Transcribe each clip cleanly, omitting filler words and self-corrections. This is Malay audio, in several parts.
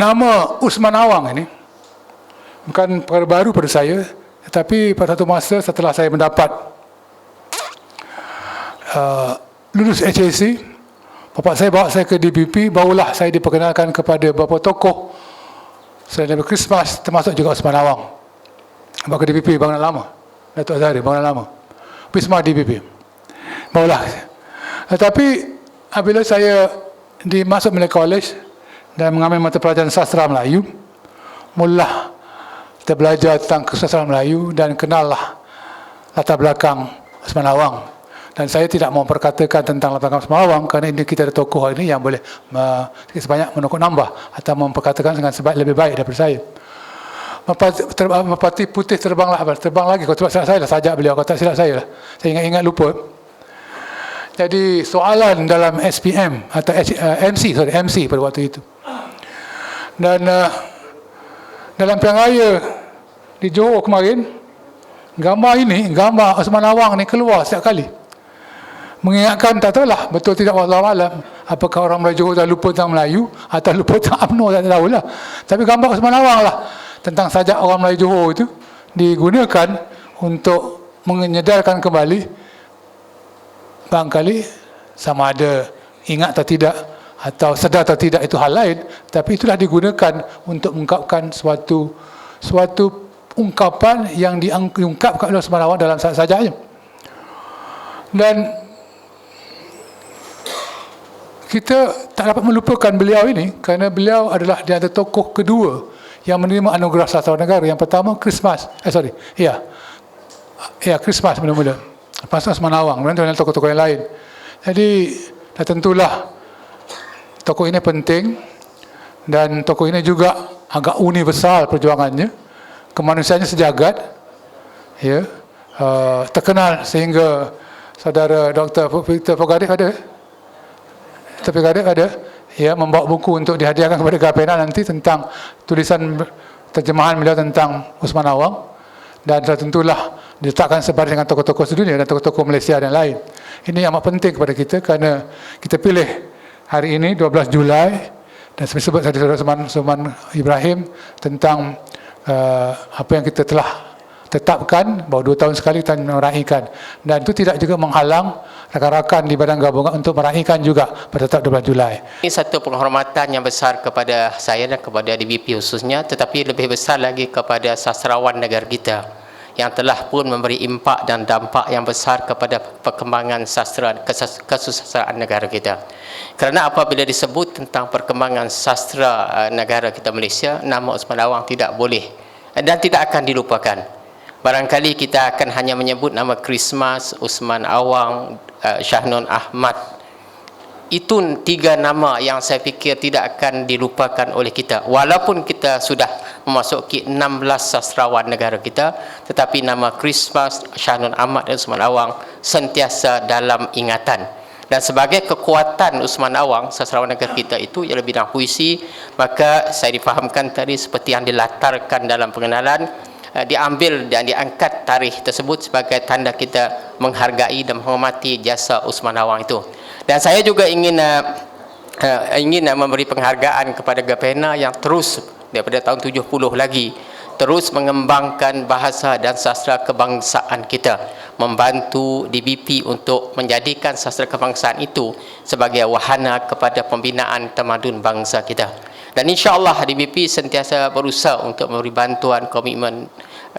Nama Usman Awang ini bukan perkara baru pada saya, tetapi pada satu masa setelah saya mendapat lulus HSC, bapa saya bawa saya ke DBP, barulah saya diperkenalkan kepada beberapa tokoh selain daripada Christmas, termasuk juga Usman Awang. Bawa ke DBP bangunan lama, Datuk Azhari bangunan lama, Wisma DBP, barulah. Tetapi apabila saya dimasuk Malay College dan mengambil mata pelajaran sastra Melayu, mulalah kita belajar tentang kesusastraan Melayu dan kenallah latar belakang Usman Awang. Dan saya tidak mau perkatakan tentang latar belakang Usman Awang kerana ini kita ada tokoh ini yang boleh sebanyak menukar nambah atau memperkatakan dengan lebih baik daripada saya. Merpati putih terbang lagi. Kalau tak silap saya lah, sajak beliau. Kalau tak silap saya lah, saya ingat lupa. Jadi soalan dalam SPM atau MC pada waktu itu. Dan dalam pilihan raya di Johor kemarin, gambar Usman Awang ni keluar setiap kali, mengingatkan, tak tahulah betul tidak, wallahu alam, apakah orang Melayu Johor dah lupa tentang Melayu atau lupa tentang UMNO, tak tahulah. Tapi gambar Usman Awang lah tentang sajak orang Melayu Johor itu digunakan untuk menyedarkan kembali, barangkali sama ada ingat atau tidak atau sedar atau tidak itu hal lain, tapi itulah digunakan untuk mengungkapkan suatu ungkapan yang diungkapkan oleh Usman Awang dalam sajaknya. Dan kita tak dapat melupakan beliau ini kerana beliau adalah di antara tokoh kedua yang menerima anugerah sastrawan negara. Yang pertama Christmas, Christmas mula-mula, lepas tu Usman Awang, kemudian tokoh-tokoh yang lain. Jadi dah tentulah tokoh ini penting, dan tokoh ini juga agak universal perjuangannya, kemanusiaannya sejagat, ya, terkenal sehingga saudara Dr. Victor Pogadik ada, ya, membawa buku untuk dihadiahkan kepada Gapena nanti tentang tulisan terjemahan beliau tentang Usman Awang, dan tentulah diletakkan sebaris dengan tokoh-tokoh sedunia dan tokoh-tokoh Malaysia dan lain. Ini amat penting kepada kita kerana kita pilih hari ini 12 Julai dan seperti sebut tadi saudara Suman Ibrahim tentang apa yang kita telah tetapkan bahawa 2 tahun sekali kita meraihkan, dan itu tidak juga menghalang rakan-rakan di badan gabungan untuk meraihkan juga pada tetap 12 Julai. Ini satu penghormatan yang besar kepada saya dan kepada DBP khususnya, tetapi lebih besar lagi kepada sastrawan negara kita yang telah pun memberi impak dan dampak yang besar kepada perkembangan sastra kesusastraan negara kita. Kerana apabila disebut tentang perkembangan sastra negara kita Malaysia, nama Usman Awang tidak boleh dan tidak akan dilupakan. Barangkali kita akan hanya menyebut nama Christmas, Usman Awang, Syahnun Ahmad. Itu 3 nama yang saya fikir tidak akan dilupakan oleh kita. Walaupun kita sudah memasuki 16 sastrawan negara kita, tetapi nama Christmas, Syahnun Ahmad dan Usman Awang sentiasa dalam ingatan. Dan sebagai kekuatan Usman Awang, sastrawan negara kita itu ialah bidang puisi, maka saya difahamkan tadi seperti yang dilatarkan dalam pengenalan, diambil dan diangkat tarikh tersebut sebagai tanda kita menghargai dan menghormati jasa Usman Awang itu. Dan saya juga ingin memberi penghargaan kepada Gapena yang terus daripada tahun 70 lagi terus mengembangkan bahasa dan sastra kebangsaan kita, membantu DBP untuk menjadikan sastra kebangsaan itu sebagai wahana kepada pembinaan tamadun bangsa kita. Dan insya-Allah DBP sentiasa berusaha untuk memberi bantuan, komitmen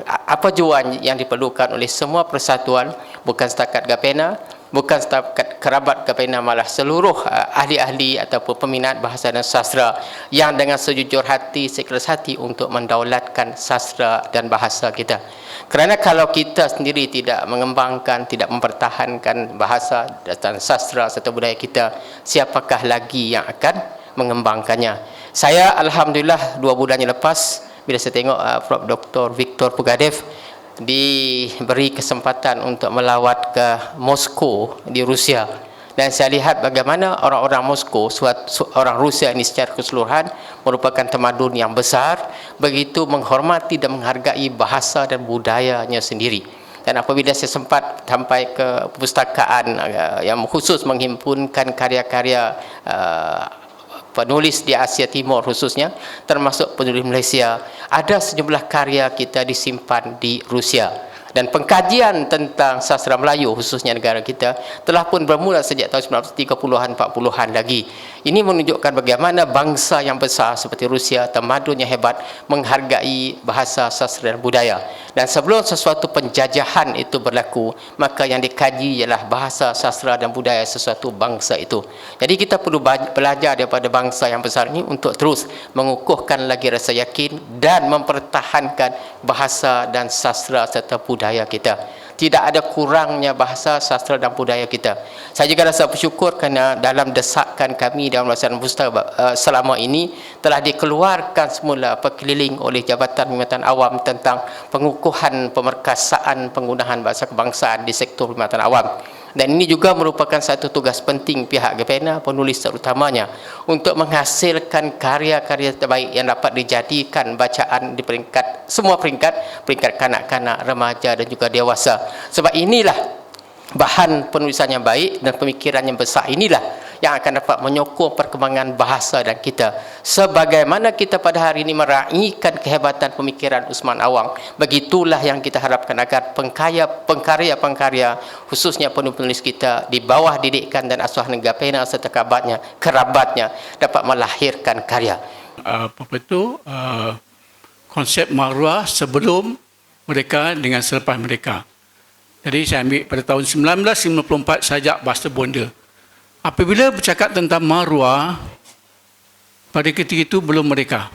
apa jua yang diperlukan oleh semua persatuan, bukan setakat Gapena, bukan setakat kerabat Gapena, malah seluruh ahli-ahli ataupun peminat bahasa dan sastra yang dengan sejujur hati, seikhlas hati untuk mendaulatkan sastra dan bahasa kita. Kerana kalau kita sendiri tidak mengembangkan, tidak mempertahankan bahasa dan sastra serta budaya kita, siapakah lagi yang akan mengembangkannya? Saya alhamdulillah 2 bulan yang lepas bila saya tengok Prof. Dr. Victor Pogadev diberi kesempatan untuk melawat ke Moskow di Rusia, dan saya lihat bagaimana orang-orang Moskow, orang Rusia ini secara keseluruhan merupakan tamadun yang besar, begitu menghormati dan menghargai bahasa dan budayanya sendiri. Dan apabila saya sempat sampai ke perpustakaan yang khusus menghimpunkan karya-karya penulis di Asia Timur khususnya, termasuk penulis Malaysia. Ada sejumlah karya kita disimpan di Rusia. Dan pengkajian tentang sastra Melayu khususnya negara kita telah pun bermula sejak tahun 1930-an 40-an lagi. Ini menunjukkan bagaimana bangsa yang besar seperti Rusia, tamadun yang hebat, menghargai bahasa sastra dan budaya. Dan sebelum sesuatu penjajahan itu berlaku, maka yang dikaji ialah bahasa sastra dan budaya sesuatu bangsa itu. Jadi kita perlu belajar daripada bangsa yang besar ini untuk terus mengukuhkan lagi rasa yakin dan mempertahankan bahasa dan sastra serta budaya kita. Tidak ada kurangnya bahasa, sastra dan budaya kita. Saya juga rasa bersyukur kerana dalam desakan kami dalam melaksanakan pustaka selama ini telah dikeluarkan semula perkeliling oleh Jabatan Perkhidmatan Awam tentang pengukuhan pemerkasaan penggunaan bahasa kebangsaan di sektor perkhidmatan awam. Dan ini juga merupakan satu tugas penting pihak GPNA, penulis terutamanya, untuk menghasilkan karya-karya terbaik yang dapat dijadikan bacaan di peringkat semua peringkat kanak-kanak, remaja dan juga dewasa. Sebab inilah bahan penulisan yang baik dan pemikiran yang besar inilah yang akan dapat menyokong perkembangan bahasa dan kita. Sebagaimana kita pada hari ini meraihkan kehebatan pemikiran Usman Awang, begitulah yang kita harapkan agar pengkarya-pengkarya khususnya penulis kita di bawah didikan dan asuhan GPNA serta kerabatnya dapat melahirkan karya. Konsep maruah sebelum mereka dengan selepas mereka. Jadi saya ambil pada tahun 1954 sajak bahasa Bonda. Apabila bercakap tentang maruah, pada ketika itu belum mereka.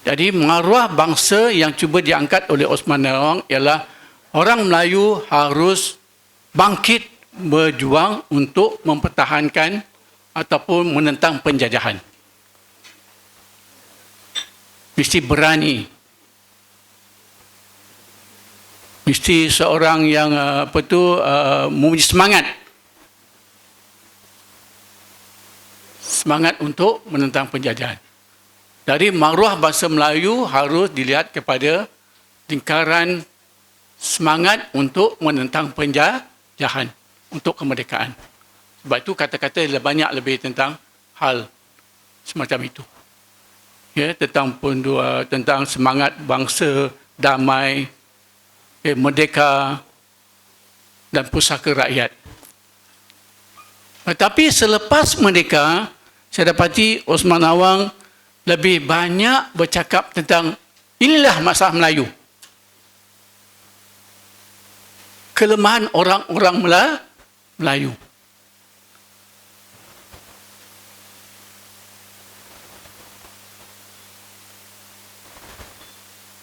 Jadi maruah bangsa yang cuba diangkat oleh Osman Awang ialah orang Melayu harus bangkit berjuang untuk mempertahankan ataupun menentang penjajahan. Mesti berani. Mesti seorang yang mempunyai semangat untuk menentang penjajahan. Dari maruah bahasa Melayu harus dilihat kepada lingkaran semangat untuk menentang penjajahan, untuk kemerdekaan. Sebab itu kata-kata banyak lebih tentang hal semacam itu. Ya, tentang semangat bangsa damai, merdeka dan pusaka rakyat. Tetapi selepas merdeka, saya dapati Osman Awang lebih banyak bercakap tentang inilah masalah Melayu. Kelemahan orang-orang Melayu.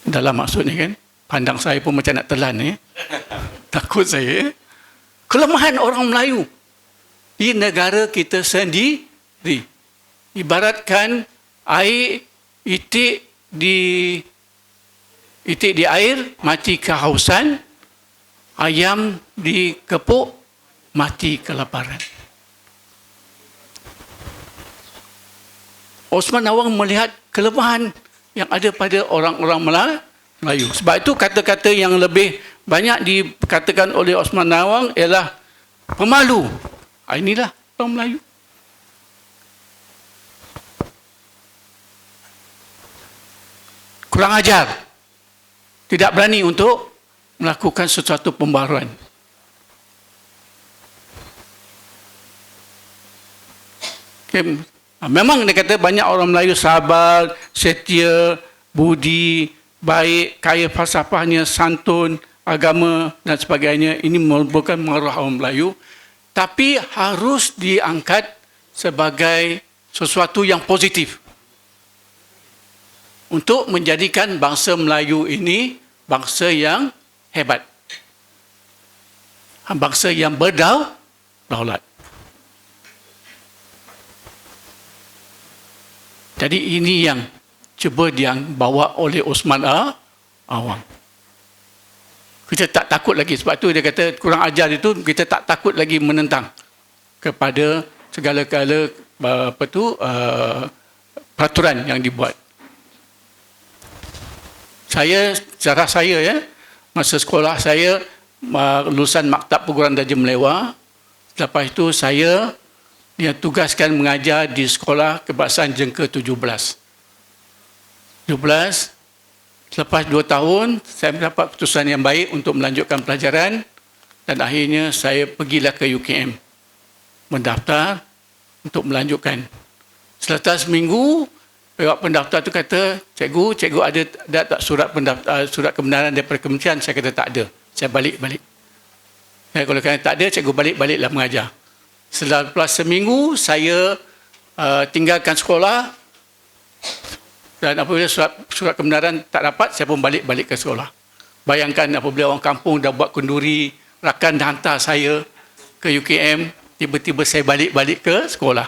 Dalam maksudnya kan, pandang saya pun macam nak telan. Takut saya. Kelemahan orang Melayu di negara kita sendiri. Ibaratkan air itik di air mati kehausan, ayam dikepuk mati kelaparan. Osman Awang melihat kelemahan yang ada pada orang-orang Melayu. Sebab itu kata-kata yang lebih banyak dikatakan oleh Osman Awang ialah pemalu. Inilah orang Melayu. Kurang ajar. Tidak berani untuk melakukan sesuatu pembaharuan. Okay. Memang dia kata banyak orang Melayu sabar, setia, budi, baik, kaya falsafahnya, santun, agama dan sebagainya. Ini merupakan maruah orang Melayu. Tapi harus diangkat sebagai sesuatu yang positif. Untuk menjadikan bangsa Melayu ini bangsa yang hebat. Bangsa yang berdaulat. Jadi ini yang cuba dibawa oleh Osman Awang. Kita tak takut lagi. Sebab tu dia kata kurang ajar itu, kita tak takut lagi menentang kepada segala-gala peraturan yang dibuat. Cara saya masa sekolah saya lulusan Maktab Perguruan Darjah Melewah. Lepas itu saya dia tugaskan mengajar di sekolah kebangsaan Jengka 17. Selepas 2 tahun, saya mendapat keputusan yang baik untuk melanjutkan pelajaran dan akhirnya saya pergilah ke UKM. Mendaftar untuk melanjutkan. Selepas seminggu, pihak pendaftar tu kata, cikgu ada tak surat kebenaran daripada kementerian? Saya kata tak ada. Saya balik. Kalau kata tak ada, cikgu baliklah mengajar. Selepas seminggu, saya tinggalkan sekolah dan apabila surat kebenaran tak dapat, saya pun balik ke sekolah. Bayangkan apabila orang kampung dah buat kenduri, rakan dah hantar saya ke UKM, tiba-tiba saya balik ke sekolah.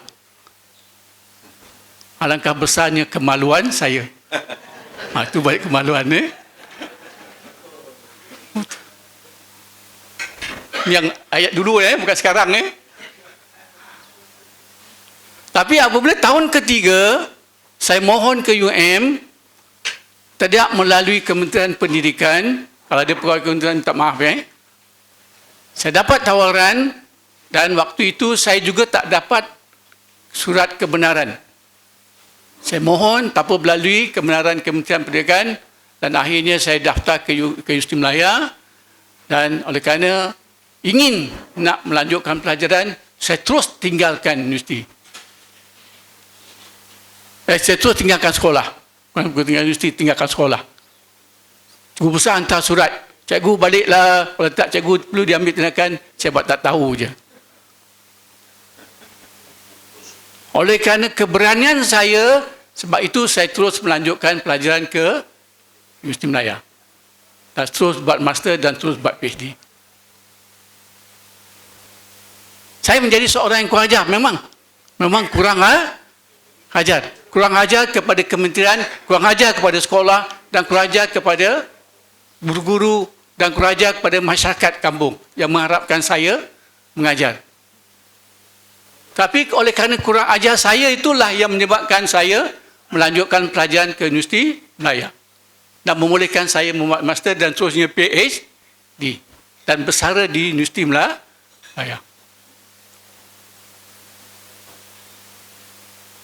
Alangkah besarnya kemaluan saya. Itu balik kemaluan ni. Yang ayat dulu bukan sekarang . Tapi apabila tahun ketiga, saya mohon ke UM, tidak melalui Kementerian Pendidikan, kalau ada pegawai kementerian, minta maaf saya dapat tawaran dan waktu itu saya juga tak dapat surat kebenaran. Saya mohon tanpa melalui kebenaran Kementerian Pendidikan dan akhirnya saya daftar ke Universiti Melaya dan oleh kerana ingin nak melanjutkan pelajaran, saya terus tinggalkan universiti. Saya terus tinggalkan sekolah. Bukan tinggal universiti, tinggalkan sekolah. Cikgu besar hantar surat. Cikgu baliklah. Kalau tak, cikgu perlu diambil tindakan. Saya buat tak tahu je. Oleh kerana keberanian saya, sebab itu saya terus melanjutkan pelajaran ke Universiti Melaya. Dan terus buat master dan terus buat PhD. Saya menjadi seorang yang kurang ajar. Memang kurang ajar. Kurang ajar kepada kementerian, kurang ajar kepada sekolah dan kurang ajar kepada guru-guru dan kurang ajar kepada masyarakat kampung yang mengharapkan saya mengajar. Tapi oleh kerana kurang ajar saya, itulah yang menyebabkan saya melanjutkan pelajaran ke Universiti Melaya dan membolehkan saya membuat master dan terusnya PhD dan bersara di Universiti Melaya.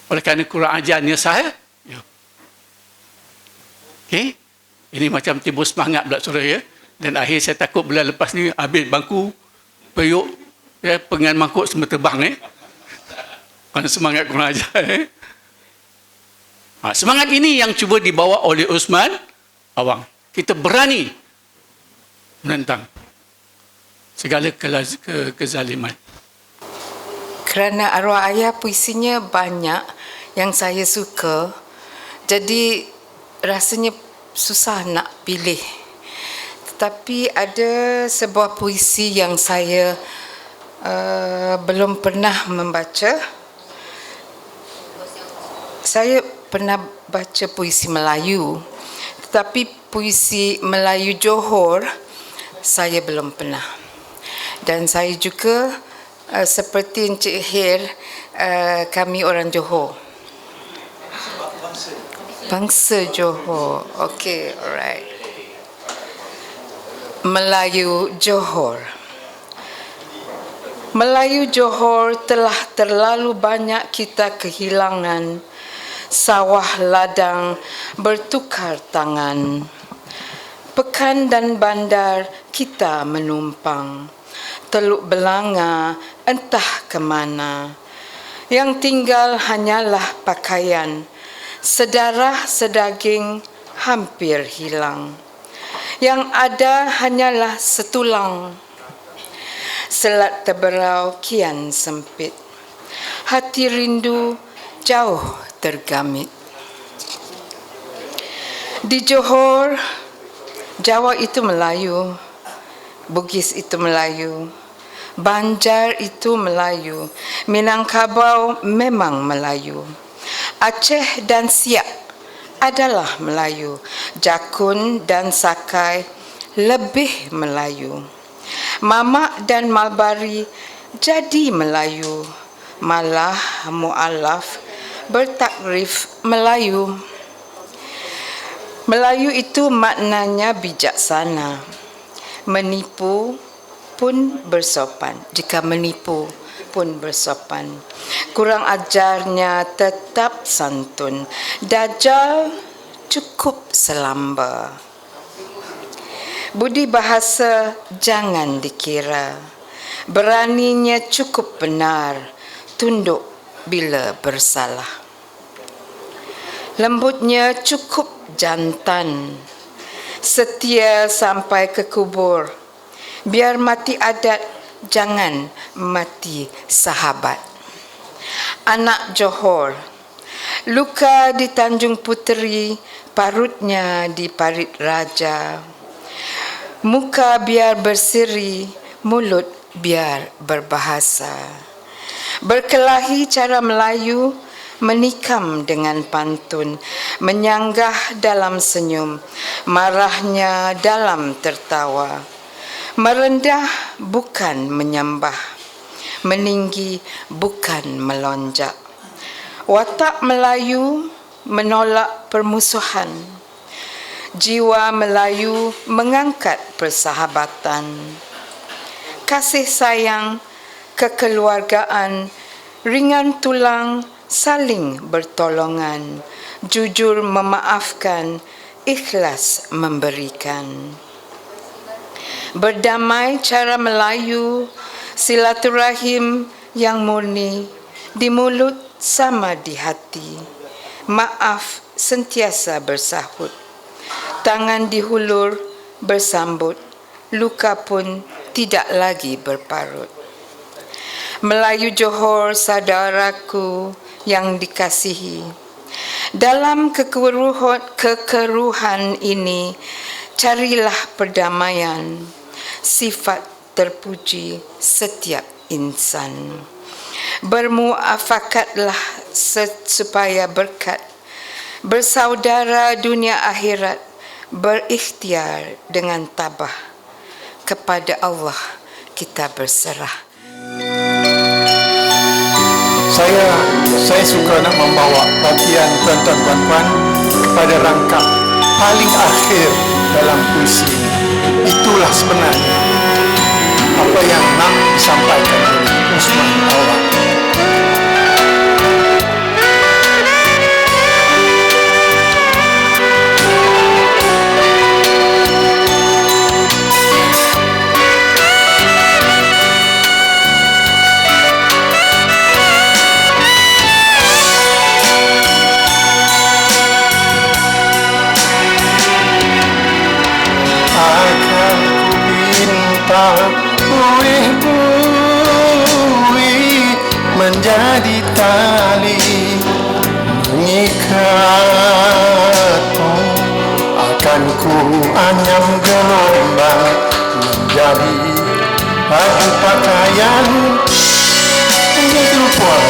Oleh kerana kurang ajarnya saya, ini macam timbul semangat pula saudara dan akhir saya takut bila lepas ni habis bangku, periuk, pengan mangkuk semua terbang kerana semangat kurang ajar. Semangat ini yang cuba dibawa oleh Osman Awang. Kita berani menentang segala kezaliman. Kerana arwah ayah puisinya banyak yang saya suka, jadi rasanya susah nak pilih. Tetapi ada sebuah puisi yang saya belum pernah membaca. Saya pernah baca puisi Melayu, tetapi puisi Melayu Johor saya belum pernah. Dan saya juga seperti Encik Hir, kami orang Johor. Bangsa Johor. Okey, alright. Melayu Johor. Melayu Johor telah terlalu banyak kita kehilangan. Sawah ladang bertukar tangan. Pekan dan bandar kita menumpang. Teluk Belanga entah ke mana. Yang tinggal hanyalah pakaian. Sedarah sedaging hampir hilang. Yang ada hanyalah setulang. Selat terberau kian sempit. Hati rindu jauh tergamit. Di Johor, Jawa itu Melayu, Bugis itu Melayu, Banjar itu Melayu, Minangkabau memang Melayu, Aceh dan Siak adalah Melayu, Jakun dan Sakai lebih Melayu, Mamak dan Malbari jadi Melayu, malah mu'alaf bertakrif Melayu. Melayu itu maknanya bijaksana. Menipu pun bersopan. Jika menipu, pun bersopan. Kurang ajarnya tetap santun. Dajjal cukup selamba. Budi bahasa jangan dikira. Beraninya cukup benar. Tunduk bila bersalah. Lembutnya cukup jantan. Setia sampai ke kubur. Biar mati adat, jangan mati sahabat. Anak Johor, luka di Tanjung Puteri, parutnya di Parit Raja. Muka biar berseri, mulut biar berbahasa. Berkelahi cara Melayu, menikam dengan pantun, menyanggah dalam senyum, marahnya dalam tertawa. Merendah bukan menyembah, meninggi bukan melonjak. Watak Melayu menolak permusuhan. Jiwa Melayu mengangkat persahabatan. Kasih sayang, kekeluargaan, ringan tulang, saling bertolongan, jujur memaafkan, ikhlas memberikan. Berdamai cara Melayu, silaturahim yang murni, di mulut sama di hati. Maaf sentiasa bersahut, tangan dihulur bersambut, luka pun tidak lagi berparut. Melayu Johor saudaraku yang dikasihi, dalam kekeruhan ini carilah perdamaian, sifat terpuji setiap insan. Bermuafakatlah supaya berkat, bersaudara dunia akhirat, berikhtiar dengan tabah. Kepada Allah kita berserah. Saya suka nak membawa perhatian tuan-tuan puan-puan kepada rangkap paling akhir dalam puisi ini. Itulah sebenarnya apa yang nak disampaikan oleh Usman Awang. Menjadi tali mengikatmu, akan ku anyam gelombang menjadi baju pakaian. Itu puan.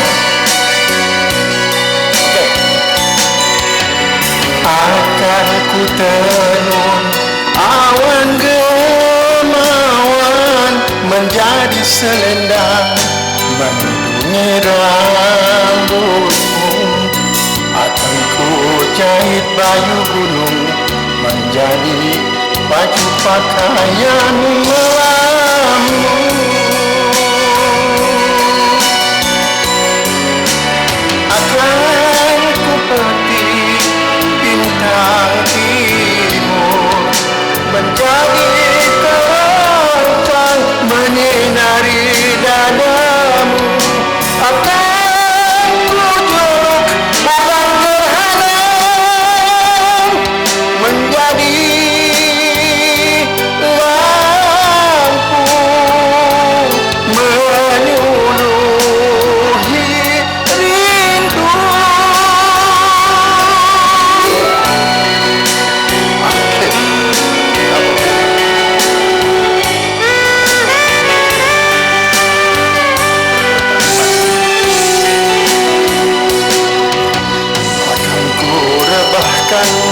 Akan ku tenun awan gemawan menjadi selendang melindungi rambutmu. Akan ku jahit bayu gunung menjadi baju pakaian melamu. Akan ku petik bintang timur menjadi terang menyinari dadamu. Akan ku jorok barang gerhana menjadi lampu menyuluhi rindu.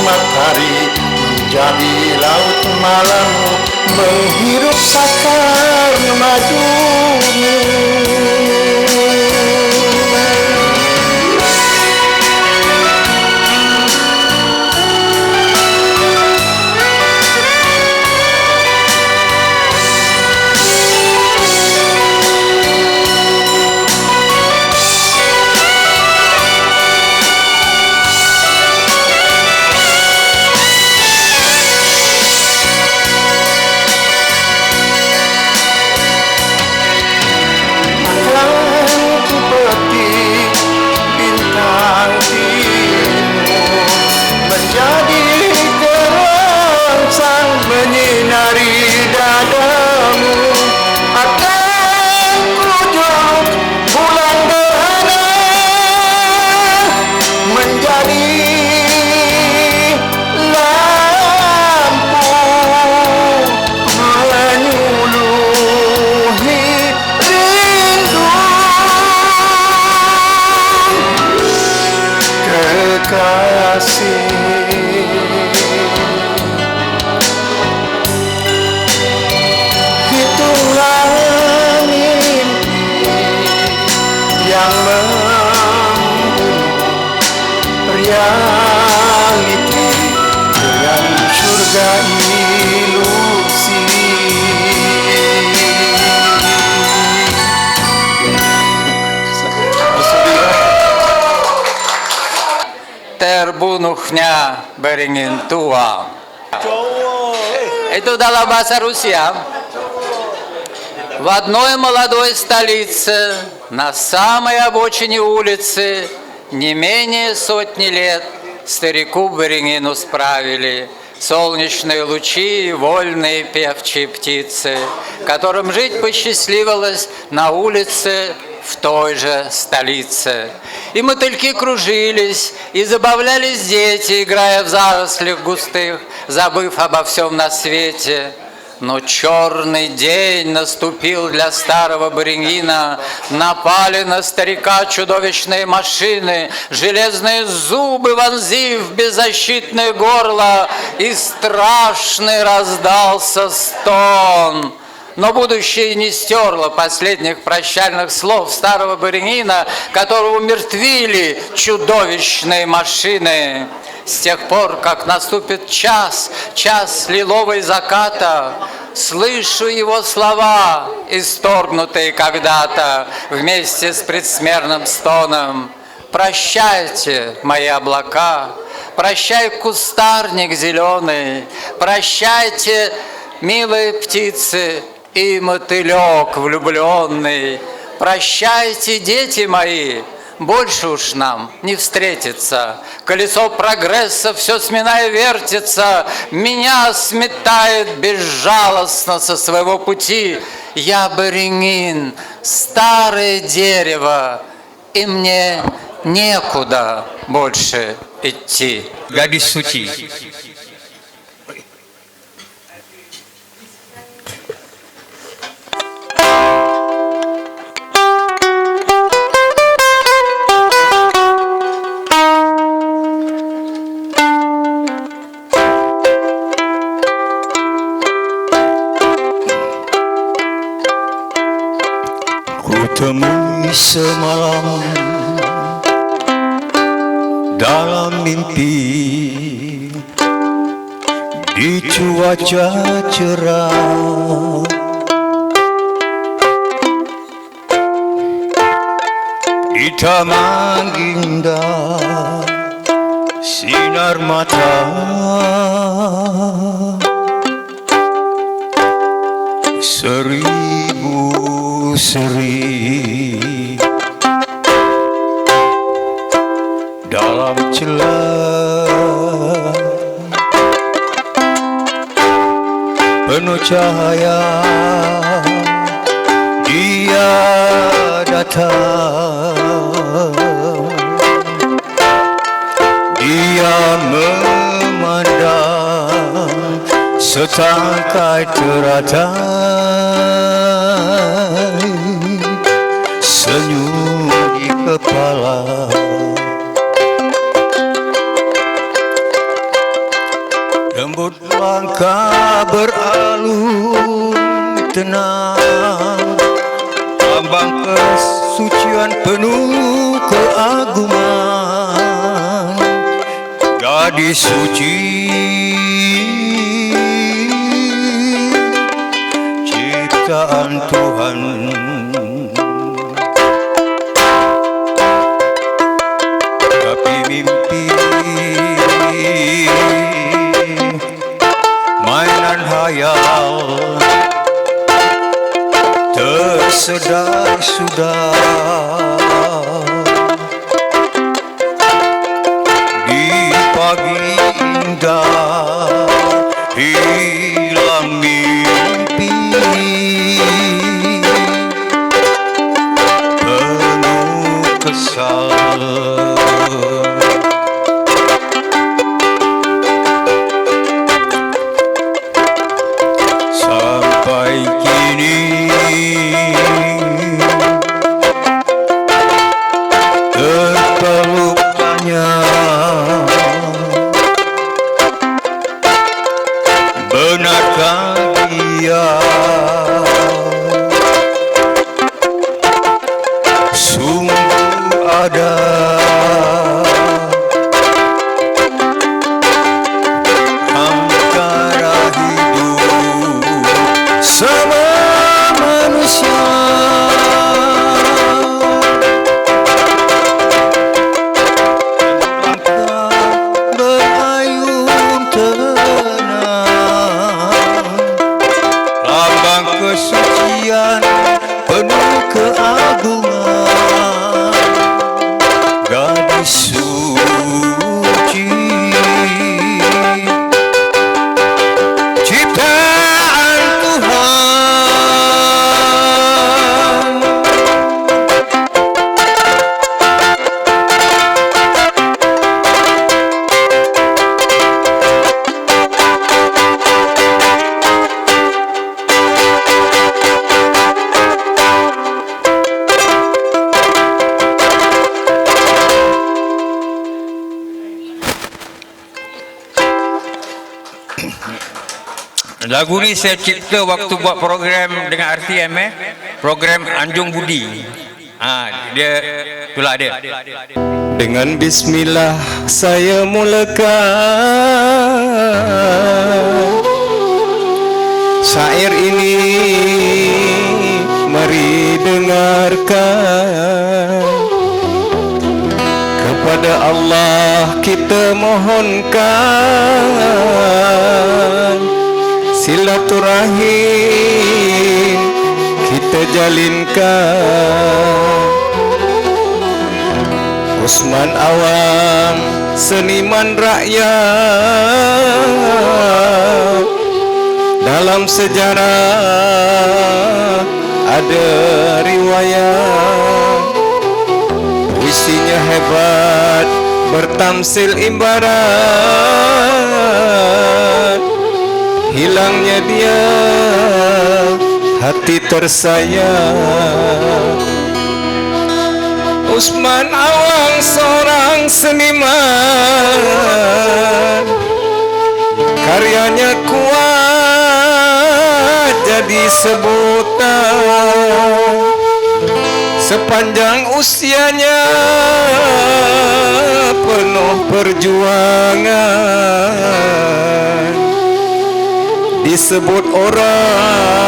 Matahari menjadi laut malam menghirup sakar majumu. surga ilusi. Terbunuhnya beringin tua. Это dalam bahasa Rusia. В одной молодой столице, на самой обочине улицы, не менее сотни лет старику Берегину справили солнечные лучи и вольные певчие птицы, которым жить посчастливилось на улице в той же столице. И мотыльки кружились, и забавлялись дети, играя в зарослях густых, забыв обо всем на свете. Но черный день наступил для старого Берегина. Напали на старика чудовищные машины, железные зубы вонзив в беззащитное горло, и страшный раздался стон. Но будущее не стерло последних прощальных слов старого Берегина, которого умертвили чудовищные машины. С тех пор, как наступит час лиловой заката, слышу его слова, исторгнутые когда-то вместе с предсмертным стоном. Прощайте, мои облака, прощай, кустарник зеленый, прощайте, милые птицы и мотылек влюбленный. Прощайте, дети мои, больше уж нам не встретиться. Колесо прогресса все сминая вертится, меня сметает безжалостно со своего пути. Я Берегин, старое дерево, и мне некуда больше идти. Gadis suci. Temui semalam dalam mimpi di cuaca cerah, di taman indah sinar mata seribu seri dalam celah penuh cahaya dia datang, dia memandang setangkai teratai, senyum di kepala. Lembut langkah beralun tenang, lambang kesucian penuh keagungan. Gadis suci, ciptaan Tuhan. Tapi mimpi mainan hayal tersedar sudah di pagi indah hilang mimpi penuh kesal. Sampai kini terpeluknya benarkah dia sungguh ada hamka tarian penuh keagungan, gadis suci, ciptaan Tuhan. Lagu ni saya cipta waktu buat program dengan RTM, program Anjung Budi. Dia itulah dia. Dengan bismillah saya mulakan syair ini, mari dengarkan. Kepada Allah kita mohonkan, silaturahim kita jalinkan. Usman Awang, seniman rakyat, dalam sejarah ada riwayat. Puisinya hebat, bertamsil ibarat. Hilangnya dia, hati tersayang. Usman Awang seorang seniman, karyanya kuat jadi sebutan. Sepanjang usianya penuh perjuangan, disebut orang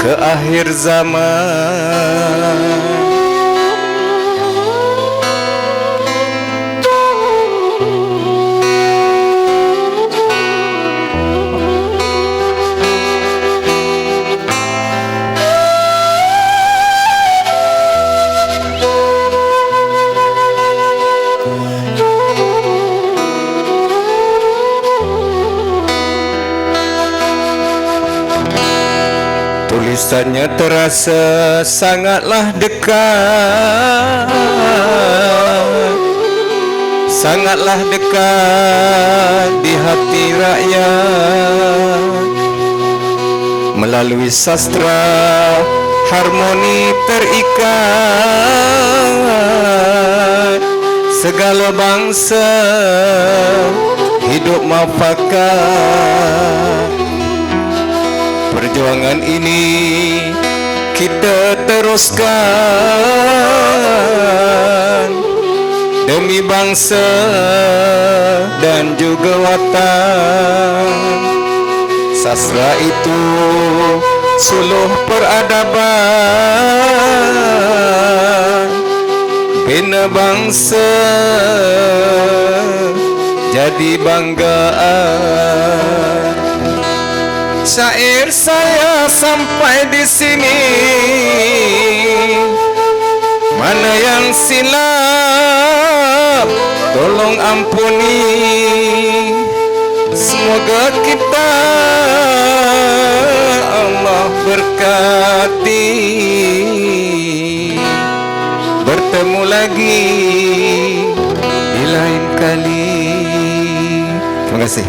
ke akhir zaman. Tulisannya terasa sangatlah dekat, sangatlah dekat di hati rakyat. Melalui sastra harmoni terikat, segala bangsa hidup mafakat. Perjuangan ini kita teruskan demi bangsa dan juga watan. Sastra itu suluh peradaban, bina bangsa jadi banggaan. Syair saya sampai di sini, mana yang silap tolong ampuni. Semoga kita Allah berkati, bertemu lagi di lain kali. Terima kasih.